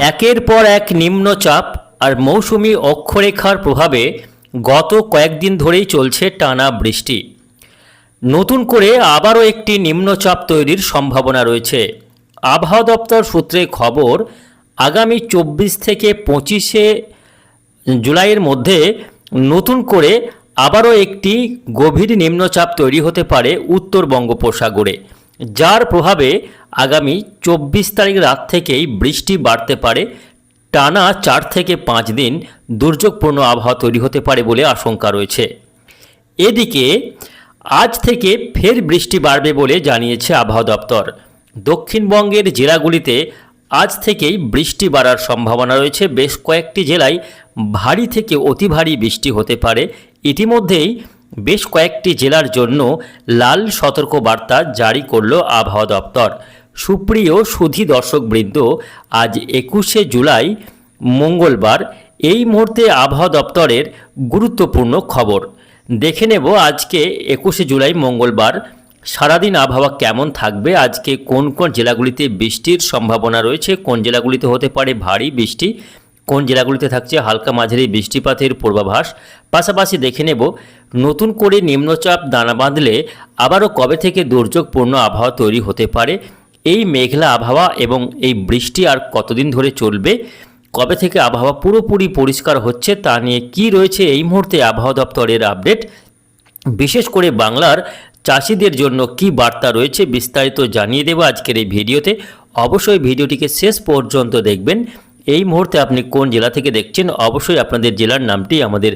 একের পর এক নিম্নচাপ আর মৌসুমি অক্ষরেখার প্রভাবে গত কয়েকদিন ধরেই চলছে টানা বৃষ্টি। নতুন করে আবারও একটি নিম্নচাপ তৈরির সম্ভাবনা রয়েছে। আবহাওয়া দপ্তর সূত্রে খবর, আগামী 24 থেকে 25 জুলাইয়ের মধ্যে নতুন করে আবারও একটি গভীর নিম্নচাপ তৈরি হতে পারে উত্তর বঙ্গোপসাগরে, যার প্রভাবে আগামী 24 তারিখ রাত থেকেই বৃষ্টি বাড়তে পারে। টানা 4 থেকে 5 দিন দুর্যোগপূর্ণ আবহাওয়া তৈরি হতে পারে বলে আশঙ্কা রয়েছে। এদিকে আজ থেকে ফের বৃষ্টি বাড়বে বলে জানিয়েছে আবহাওয়া দপ্তর। দক্ষিণবঙ্গের জেলাগুলিতে আজ থেকেই বৃষ্টি বাড়ার সম্ভাবনা রয়েছে। বেশ কয়েকটি জেলায় ভারী থেকে অতি ভারী বৃষ্টি হতে পারে। ইতিমধ্যেই বেশ কয়েকটি জেলার জন্য লাল সতর্কবার্তা জারি করল আবহাওয়া দপ্তর। সুপ্রিয় সুধী দর্শকবৃন্দ, আজ 21শে জুলাই মঙ্গলবার। এই মুহূর্তে আবহাওয়া দপ্তরের গুরুত্বপূর্ণ খবর দেখে নেব। আজকে 21শে জুলাই মঙ্গলবার সারাদিন আবহাওয়া কেমন থাকবে, আজকে কোন কোন জেলাগুলিতে বৃষ্টির সম্ভাবনা রয়েছে, কোন জেলাগুলিতে হতে পারে ভারী বৃষ্টি, কোন জেলাগুলিতে থাকছে হালকা মাঝারি বৃষ্টিপাতের পূর্বাভাস। পাশাপাশি দেখে নেব নতুন করে নিম্নচাপ দানা বাঁধলে আবারও কবে থেকে দুর্যোগপূর্ণ আবহাওয়া তৈরি হতে পারে, এই মেঘলা আবহাওয়া এবং এই বৃষ্টি আর কতদিন ধরে চলবে, কবে থেকে আবহাওয়া পুরোপুরি পরিষ্কার হচ্ছে তা নিয়ে কি রয়েছে এই মুহূর্তে আবহাওয়া দপ্তরের আপডেট। বিশেষ করে বাংলার চাষিদের জন্য কি বার্তা রয়েছে বিস্তারিত জানিয়ে দেব আজকের এই ভিডিওতে। অবশ্যই ভিডিওটিকে শেষ পর্যন্ত দেখবেন। এই মুহূর্তে আপনি কোন জেলা থেকে দেখছেন অবশ্যই আপনাদের জেলার নামটি আমাদের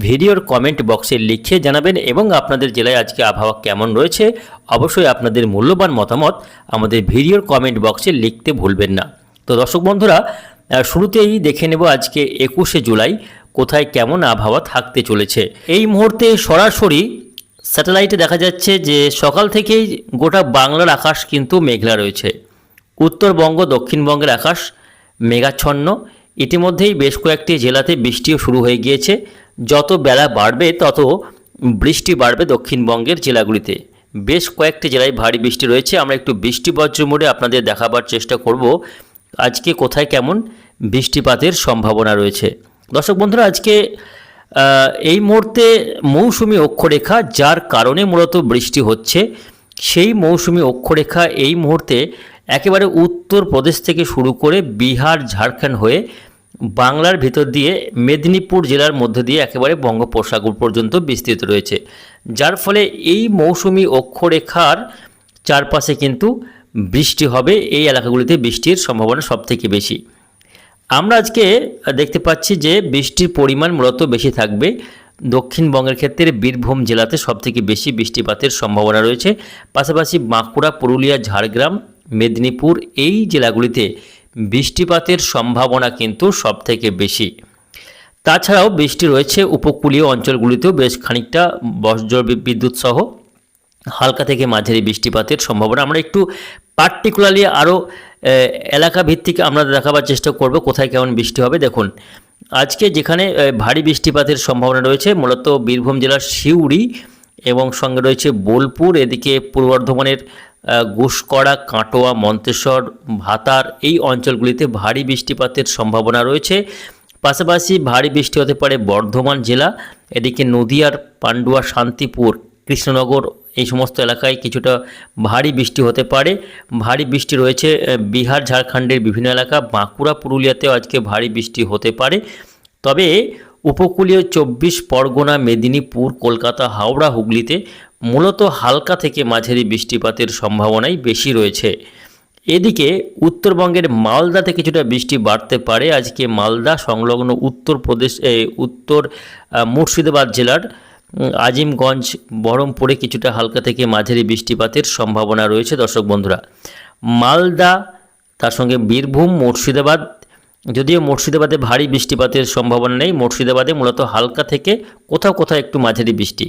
ভিডিওর কমেন্ট বক্সে লিখে জানাবেন এবং আপনাদের জেলায় আজকে আবহাওয়া কেমন রয়েছে অবশ্যই আপনাদের মূল্যবান মতামত আমাদের ভিডিওর কমেন্ট বক্সে লিখতে ভুলবেন না। তো দর্শক বন্ধুরা, শুরুতেই দেখে নেব আজকে 21শে জুলাই কোথায় কেমন আবহাওয়া থাকতে চলেছে। এই মুহূর্তে সরাসরি স্যাটেলাইটে দেখা যাচ্ছে যে সকাল থেকেই গোটা বাংলার আকাশ কিন্তু মেঘলা রয়েছে। উত্তরবঙ্গ দক্ষিণবঙ্গের আকাশ মেঘাচ্ছন্ন। ইতিমধ্যেই বেশ কয়েকটি জেলাতে বৃষ্টিও শুরু হয়ে গিয়েছে। যত বেলা বাড়বে তত বৃষ্টি বাড়বে দক্ষিণবঙ্গের জেলাগুলিতে। বেশ কয়েকটি জেলায় ভারী বৃষ্টি রয়েছে। আমরা একটু বৃষ্টি বজ্র মোডে আপনাদের দেখাবার চেষ্টা করব আজকে কোথায় কেমন বৃষ্টিপাতের সম্ভাবনা রয়েছে। দর্শক বন্ধুরা, আজকে এই মুহূর্তে মৌসুমি অক্ষরেখা যার কারণে মূলত বৃষ্টি হচ্ছে, সেই মৌসুমি অক্ষরেখা এই মুহূর্তে একেবারে উত্তরপ্রদেশ থেকে শুরু করে বিহার ঝাড়খণ্ড হয়ে বাংলার ভিতর দিয়ে মেদিনীপুর জেলার মধ্যে দিয়ে একেবারে বঙ্গোপসাগর পর্যন্ত বিস্তৃত রয়েছে, যার ফলে এই মৌসুমি অক্ষরেখার চারপাশে কিন্তু বৃষ্টি হবে। এই এলাকাগুলিতে বৃষ্টির সম্ভাবনা সবথেকে বেশি। আমরা আজকে দেখতে পাচ্ছি যে বৃষ্টির পরিমাণ মূলত বেশি থাকবে দক্ষিণবঙ্গের ক্ষেত্রে বীরভূম জেলাতে সবথেকে বেশি বৃষ্টিপাতের সম্ভাবনা রয়েছে। পাশাপাশি বাঁকুড়া, পুরুলিয়া, ঝাড়গ্রাম, মেদিনীপুর এই জেলাগুলিতে বৃষ্টিপাতের সম্ভাবনা কিন্তু সবথেকে বেশি। তাছাড়াও বৃষ্টি রয়েছে উপকূলীয় অঞ্চলগুলিতেও বেশ খানিকটা বজ্র বিদ্যুৎ সহ হালকা থেকে মাঝারি বৃষ্টিপাতের সম্ভাবনা। আমরা একটু পার্টিকুলারলি আরও এলাকা ভিত্তিক আমরা দেখাবার চেষ্টা করব কোথায় কেমন বৃষ্টি হবে। দেখুন, আজকে যেখানে ভারী বৃষ্টিপাতের সম্ভাবনা রয়েছে মূলত বীরভূম জেলার সিউড়ি এবং সঙ্গে রয়েছে বোলপুর, এদিকে পূর্ব বর্ধমানের ঘুষকড়া, কাটোয়া, মন্তেশ্বর, ভাতার এই অঞ্চলগুলিতে ভারী বৃষ্টিপাতের সম্ভাবনা রয়েছে। পাশাপাশি ভারী বৃষ্টি হতে পারে বর্ধমান জেলা, এদিকে নদিয়ার পান্ডুয়া, শান্তিপুর, কৃষ্ণনগর এই সমস্ত এলাকায় কিছুটা ভারী বৃষ্টি হতে পারে। ভারী বৃষ্টি রয়েছে বিহার ঝাড়খণ্ডের বিভিন্ন এলাকা, বাঁকুড়া, পুরুলিয়াতেও আজকে ভারী বৃষ্টি হতে পারে। তবে উপকূলীয় 24 পরগনা, মেদিনীপুর, কলকাতা, হাওড়া, হুগলিতে মূলত হালকা থেকে মাঝারি বৃষ্টিপাতের সম্ভাবনাই বেশি রয়েছে। এদিকে উত্তরবঙ্গের মালদাতে কিছুটা বৃষ্টি বাড়তে পারে। আজকে মালদা সংলগ্ন উত্তরপ্রদেশ উত্তর মুর্শিদাবাদ জেলার আজিমগঞ্জ, বহরমপুরে কিছুটা হালকা থেকে মাঝারি বৃষ্টিপাতের সম্ভাবনা রয়েছে। দর্শক বন্ধুরা, মালদা তার সঙ্গে বীরভূম, মুর্শিদাবাদ, যদিও মুর্শিদাবাদে ভারী বৃষ্টিপাতের সম্ভাবনা নেই, মুর্শিদাবাদে মূলত হালকা থেকে কোথাও কোথাও একটু মাঝারি বৃষ্টি।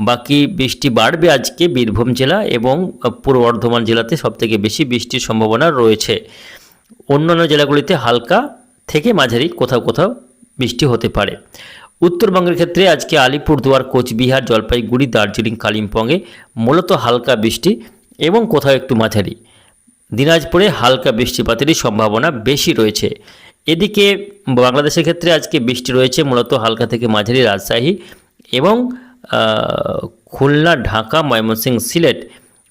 বাকি বৃষ্টি বাড়বে আজকে বীরভূম জেলা এবং পূর্ব বর্ধমান জেলাতে সবথেকে বেশি বৃষ্টির সম্ভাবনা রয়েছে। অন্যান্য জেলাগুলিতে হালকা থেকে মাঝারি কোথাও কোথাও বৃষ্টি হতে পারে। উত্তরবঙ্গের ক্ষেত্রে আজকে আলিপুরদুয়ার, কোচবিহার, জলপাইগুড়ি, দার্জিলিং, কালিম্পংয়ে মূলত হালকা বৃষ্টি এবং কোথাও একটু মাঝারি। দিনাজপুরে হালকা বৃষ্টিপাতেরই সম্ভাবনা বেশি রয়েছে। এদিকে বাংলাদেশের ক্ষেত্রে আজকে বৃষ্টি রয়েছে মূলত হালকা থেকে মাঝারি রাজশাহী এবং খুলনা, ঢাকা, ময়মনসিংহ, সিলেট,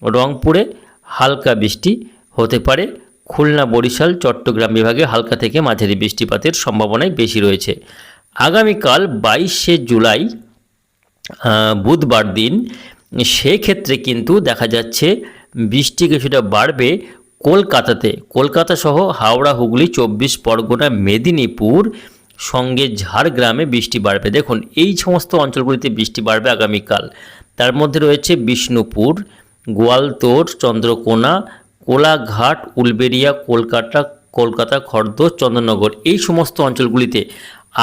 রংপুরে হালকা বৃষ্টি হতে পারে। খুলনা, বরিশাল, চট্টগ্রাম বিভাগে হালকা থেকে মাঝারি বৃষ্টিপাতের সম্ভাবনাই বেশি রয়েছে। আগামীকাল 22শে জুলাই বুধবার দিন, সেক্ষেত্রে কিন্তু দেখা যাচ্ছে বৃষ্টি কিছুটা বাড়বে কলকাতাতে। কলকাতা সহ হাওড়া, হুগলি, 24 পরগনা, মেদিনীপুর সঙ্গে ঝাড়গ্রামে বৃষ্টি বাড়বে। দেখুন এই সমস্ত অঞ্চলগুলিতে বৃষ্টি বাড়বে আগামীকাল। তার মধ্যে রয়েছে বিষ্ণুপুর, গোয়ালতোড়, চন্দ্রকোনা, কোলাঘাট, উলবেড়িয়া, কলকাতা, খড়দহ, চন্দননগর, এই সমস্ত অঞ্চলগুলিতে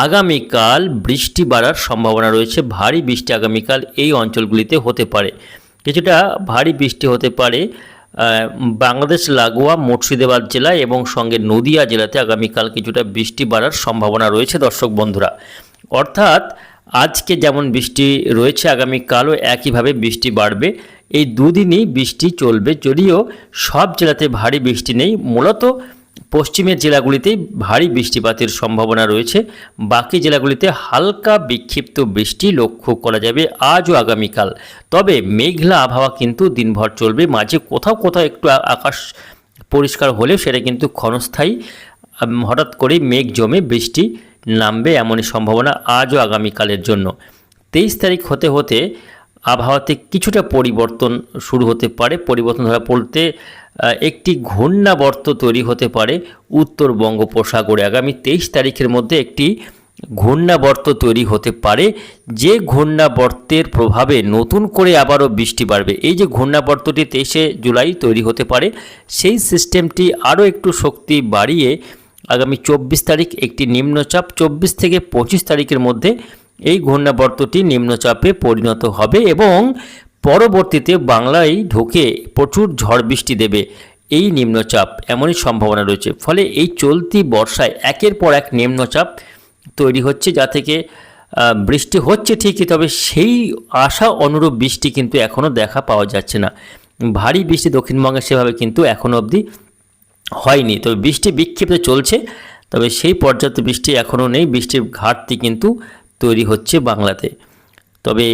আগামীকাল বৃষ্টি বাড়ার সম্ভাবনা রয়েছে। ভারী বৃষ্টি আগামীকাল এই অঞ্চলগুলিতে হতে পারে। কিছুটা ভারী বৃষ্টি হতে পারে বাংলাদেশ লাগোয়া মুর্শিদাবাদ জেলা এবং সঙ্গে নদিয়া জেলাতে আগামীকাল কিছুটা বৃষ্টি বাড়ার সম্ভাবনা রয়েছে দর্শক বন্ধুরা। অর্থাৎ আজকে যেমন বৃষ্টি রয়েছে আগামীকালও একইভাবে বৃষ্টি বাড়বে। এই দুদিনই বৃষ্টি চলবে, যদিও সব জেলাতে ভারী বৃষ্টি নেই, মূলত পশ্চিমের জেলাগুলিতেই ভারী বৃষ্টিপাতের সম্ভাবনা রয়েছে। বাকি জেলাগুলিতে হালকা বিক্ষিপ্ত বৃষ্টি লক্ষ্য করা যাবে আজ ও আগামীকাল। তবে মেঘলা আবহাওয়া কিন্তু দিনভর চলবে, মাঝে কোথাও কোথাও একটু আকাশ পরিষ্কার হলেও সেটা কিন্তু ক্ষণস্থায়ী, হঠাৎ করে মেঘ জমে বৃষ্টি নামবে এমনই সম্ভাবনা আজ ও আগামীকালের জন্য। 23 তারিখ হতে হতে আবহাওয়াতে কিছুটা পরিবর্তন শুরু হতে পারে। পরিবর্তন ধরা পড়তে একটি ঘূর্ণাবর্ত তৈরি হতে পারে উত্তর বঙ্গোপসাগরে। আগামী 23 তারিখের মধ্যে একটি ঘূর্ণাবর্ত তৈরি হতে পারে, যে ঘূর্ণাবর্তের প্রভাবে নতুন করে আবারও বৃষ্টি বাড়বে। এই যে ঘূর্ণাবর্তটি 23শে জুলাই তৈরি হতে পারে, সেই সিস্টেমটি আরও একটু শক্তি বাড়িয়ে আগামী 24 তারিখ একটি নিম্নচাপ, 24 থেকে 25 তারিখের মধ্যে এই ঘূর্ণাবর্তটি নিম্নচাপে পরিণত হবে এবং পরবর্তীতে বাংলায় ঢুকে প্রচুর ঝড় বৃষ্টি দেবে এই নিম্নচাপ, এমনই সম্ভাবনা রয়েছে। ফলে এই চলতি বর্ষায় একের পর এক নিম্নচাপ তৈরি হচ্ছে, যা থেকে বৃষ্টি হচ্ছে ঠিকই, তবে সেই আশা অনুরূপ বৃষ্টি কিন্তু এখনও দেখা পাওয়া যাচ্ছে না। ভারী বৃষ্টি দক্ষিণবঙ্গে সেভাবে কিন্তু এখনও অবধি হয়নি। তবে বৃষ্টি বিক্ষিপ্ত চলছে, তবে সেই পর্যাপ্ত বৃষ্টি এখনও নেই। বৃষ্টির ঘাটতি কিন্তু তৈরি হচ্ছে বাংলাতে। তবে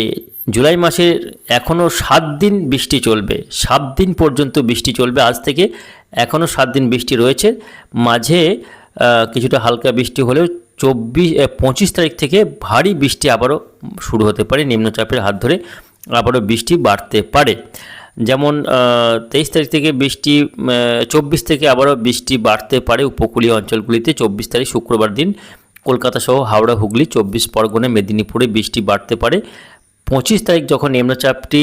জুলাই মাসের এখনও 7 দিন বৃষ্টি চলবে, 7 দিন পর্যন্ত বৃষ্টি চলবে। আজ থেকে এখনও 7 দিন বৃষ্টি রয়েছে, মাঝে কিছুটা হালকা বৃষ্টি হলেও 25 তারিখ থেকে ভারী বৃষ্টি আবারও শুরু হতে পারে। নিম্নচাপের হাত ধরে আবারও বৃষ্টি বাড়তে পারে। যেমন 23 তারিখ থেকে বৃষ্টি, 24 থেকে আবারও বৃষ্টি বাড়তে পারে উপকূলীয় অঞ্চলগুলিতে। 24 তারিখ শুক্রবার দিন কলকাতা সহ হাওড়া, হুগলি, 24 পরগনা, মেদিনীপুরে বৃষ্টি বাড়তে পারে। 25 তারিখ যখন নিম্নচাপটি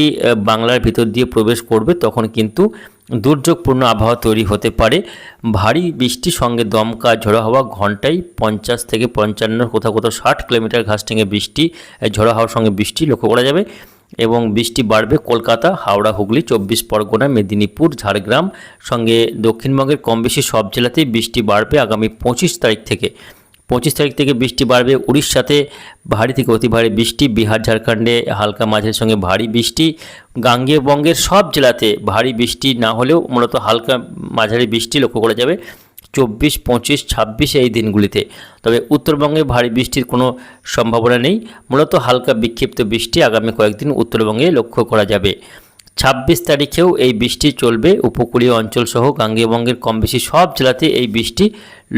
বাংলার ভিতর দিয়ে প্রবেশ করবে, তখন কিন্তু দুর্যোগপূর্ণ আবহাওয়া তৈরি হতে পারে। ভারী বৃষ্টির সঙ্গে দমকা ঝোড়ো হাওয়া, ঘন্টায় 50 থেকে 55, কোথাও কোথাও 60 কিলোমিটার ঘাসটেঙে বৃষ্টি, ঝোড়ো হাওয়ার সঙ্গে বৃষ্টি লক্ষ্য করা যাবে। এবং বৃষ্টি বাড়বে কলকাতা, হাওড়া, হুগলি, 24 পরগনা, মেদিনীপুর, ঝাড়গ্রাম সঙ্গে দক্ষিণবঙ্গের কম বেশি সব জেলাতেই বৃষ্টি বাড়বে আগামী 25 তারিখ থেকে। 25 তারিখ থেকে বৃষ্টি বাড়বে উড়িষ্যাতে ভারী থেকে অতি ভারী বৃষ্টি, বিহার, ঝাড়খণ্ডে হালকা মাঝের সঙ্গে ভারী বৃষ্টি, গাঙ্গেয় বঙ্গের সব জেলাতে ভারী বৃষ্টি না হলেও মূলত হালকা মাঝারি বৃষ্টি লক্ষ্য করা যাবে 24, 25, 26 এই দিনগুলিতে। তবে উত্তরবঙ্গে ভারী বৃষ্টির কোনো সম্ভাবনা নেই, মূলত হালকা বিক্ষিপ্ত বৃষ্টি আগামী কয়েকদিন উত্তরবঙ্গে লক্ষ্য করা যাবে। 26 তারিখেও এই বৃষ্টি চলবে, উপকূলীয় অঞ্চলসহ গাঙ্গেয় বঙ্গের কম বেশি সব জেলাতে এই বৃষ্টি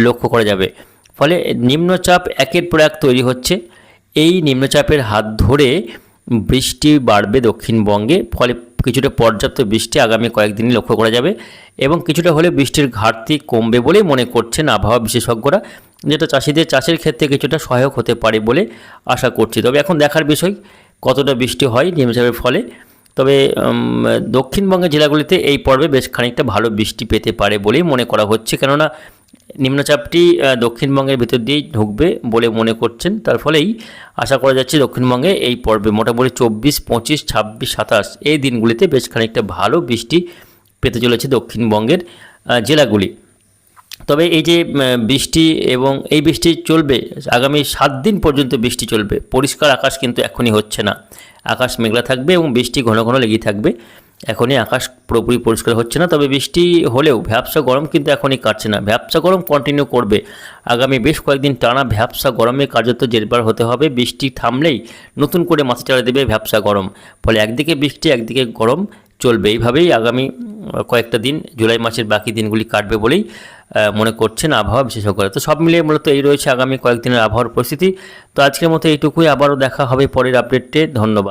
লক্ষ্য করা যাবে। ফলে নিম্নচাপ একের পর এক তৈরি হচ্ছে। এই নিম্নচাপের হাত ধরে বৃষ্টি বাড়বে দক্ষিণবঙ্গে, ফলে কিছুটা পর্যাপ্ত বৃষ্টি আগামী কয়েকদিনই লক্ষ্য করা যাবে এবং কিছুটা হলে বৃষ্টির ঘাটতি কমবে বলেই মনে করছেন আবহাওয়া বিশেষজ্ঞরা, যেটা চাষিদের চাষের ক্ষেত্রে কিছুটা সহায়ক হতে পারে বলে আশা করছি। তবে এখন দেখার বিষয় কতটা বৃষ্টি হয় নিম্নচাপের ফলে। তবে দক্ষিণবঙ্গের জেলাগুলিতে এই পর্বে বেশ খানিকটা ভালো বৃষ্টি পেতে পারে বলেই মনে করা হচ্ছে, কেননা নিম্নচাপটি দক্ষিণবঙ্গের ভিতর দিয়েই ঢুকবে বলে মনে করছেন। তার ফলেই আশা করা যাচ্ছে দক্ষিণবঙ্গে এই পর্বে মোটামুটি 24, 25, 26, 27 এই দিনগুলিতে বেশ খানিকটা ভালো বৃষ্টি পেতে চলেছে দক্ষিণবঙ্গের জেলাগুলি। তবে এই যে বৃষ্টি এবং এই বৃষ্টি চলবে আগামী 7 দিন পর্যন্ত বৃষ্টি চলবে। পরিষ্কার আকাশ কিন্তু এখনই হচ্ছে না, আকাশ মেঘলা থাকবে এবং বৃষ্টি ঘন ঘন লেগেই থাকবে। এখনই আকাশ পুরোপুরি পরিষ্কার হচ্ছে না, তবে বৃষ্টি হলেও ভ্যাপসা গরম কিন্তু এখনই কাটছে না। ভ্যাপসা গরম কন্টিনিউ করবে আগামী বেশ কয়েকদিন টানা। ভ্যাপসা গরমে কার্যত জেরবার হতে হবে। বৃষ্টি থামলেই নতুন করে মাথা চাড়া দেবে ভ্যাপসা গরম। ফলে একদিকে বৃষ্টি একদিকে গরম চলবে, এইভাবেই আগামী কয়েকটা দিন জুলাই মাসের বাকি দিনগুলি কাটবে বলেই মনে করছেন আবহাওয়া বিশেষজ্ঞরা। তো সব মিলিয়ে মূলত এই রয়েছে আগামী কয়েকদিনের আবহাওয়ার পরিস্থিতি। তো আজকের মতো এইটুকুই, আবারও দেখা হবে পরের আপডেটে। ধন্যবাদ।